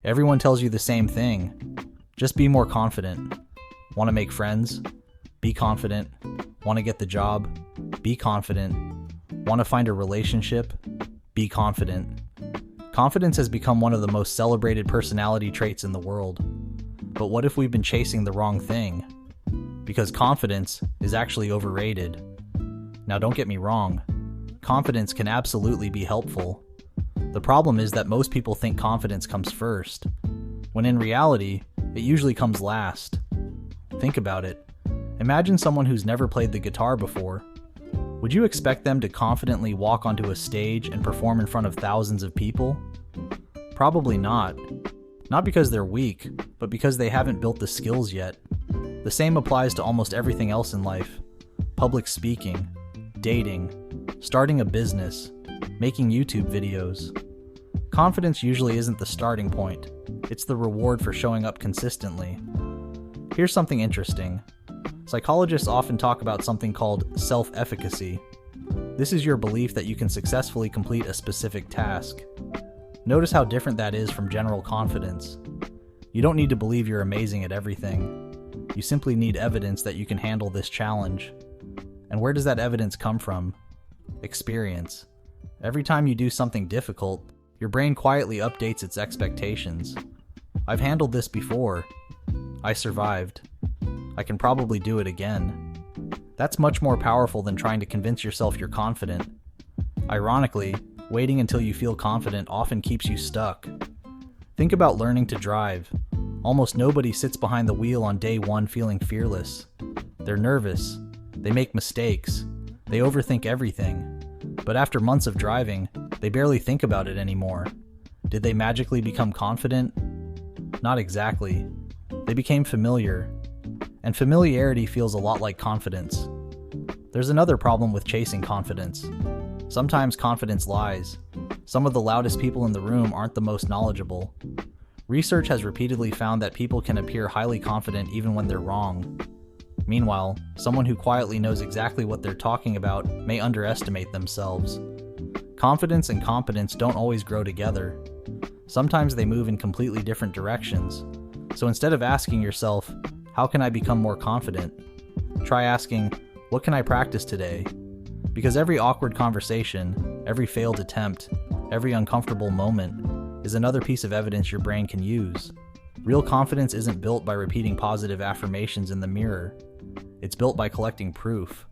Everyone tells you the same thing. Just be more confident. Want to make friends? Be confident. Want to get the job? Be confident. Want to find a relationship? Be confident. Confidence has become one of the most celebrated personality traits in the world. But what if we've been chasing the wrong thing? Because confidence is actually overrated. Now don't get me wrong, confidence can absolutely be helpful. The problem is that most people think confidence comes first, when in reality, it usually comes last. Think about it. Imagine someone who's never played the guitar before. Would you expect them to confidently walk onto a stage and perform in front of thousands of people? Probably not. Not because they're weak, but because they haven't built the skills yet. The same applies to almost everything else in life. Public speaking, dating, starting a business, making YouTube videos. Confidence usually isn't the starting point. It's the reward for showing up consistently. Here's something interesting. Psychologists often talk about something called self-efficacy. This is your belief that you can successfully complete a specific task. Notice how different that is from general confidence. You don't need to believe you're amazing at everything. You simply need evidence that you can handle this challenge. And where does that evidence come from? Experience. Every time you do something difficult, your brain quietly updates its expectations. I've handled this before. I survived. I can probably do it again. That's much more powerful than trying to convince yourself you're confident. Ironically, waiting until you feel confident often keeps you stuck. Think about learning to drive. Almost nobody sits behind the wheel on day one feeling fearless. They're nervous. They make mistakes. They overthink everything. But after months of driving, they barely think about it anymore. Did they magically become confident? Not exactly. They became familiar. And familiarity feels a lot like confidence. There's another problem with chasing confidence. Sometimes confidence lies. Some of the loudest people in the room aren't the most knowledgeable. Research has repeatedly found that people can appear highly confident even when they're wrong. Meanwhile, someone who quietly knows exactly what they're talking about may underestimate themselves. Confidence and competence don't always grow together. Sometimes they move in completely different directions. So instead of asking yourself, how can I become more confident? Try asking, what can I practice today? Because every awkward conversation, every failed attempt, every uncomfortable moment is another piece of evidence your brain can use. Real confidence isn't built by repeating positive affirmations in the mirror. It's built by collecting proof.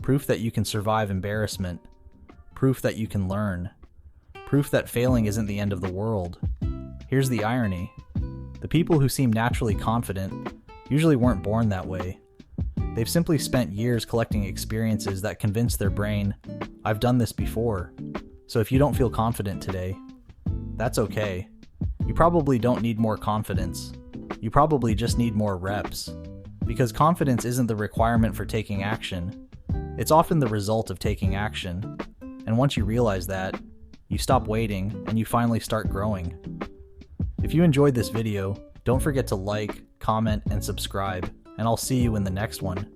Proof that you can survive embarrassment. Proof that you can learn. Proof that failing isn't the end of the world. Here's the irony. The people who seem naturally confident usually weren't born that way. They've simply spent years collecting experiences that convince their brain, I've done this before. So if you don't feel confident today, that's okay. You probably don't need more confidence. You probably just need more reps. Because confidence isn't the requirement for taking action. It's often the result of taking action. And once you realize that, you stop waiting and you finally start growing. If you enjoyed this video, don't forget to like, comment, and subscribe, and I'll see you in the next one.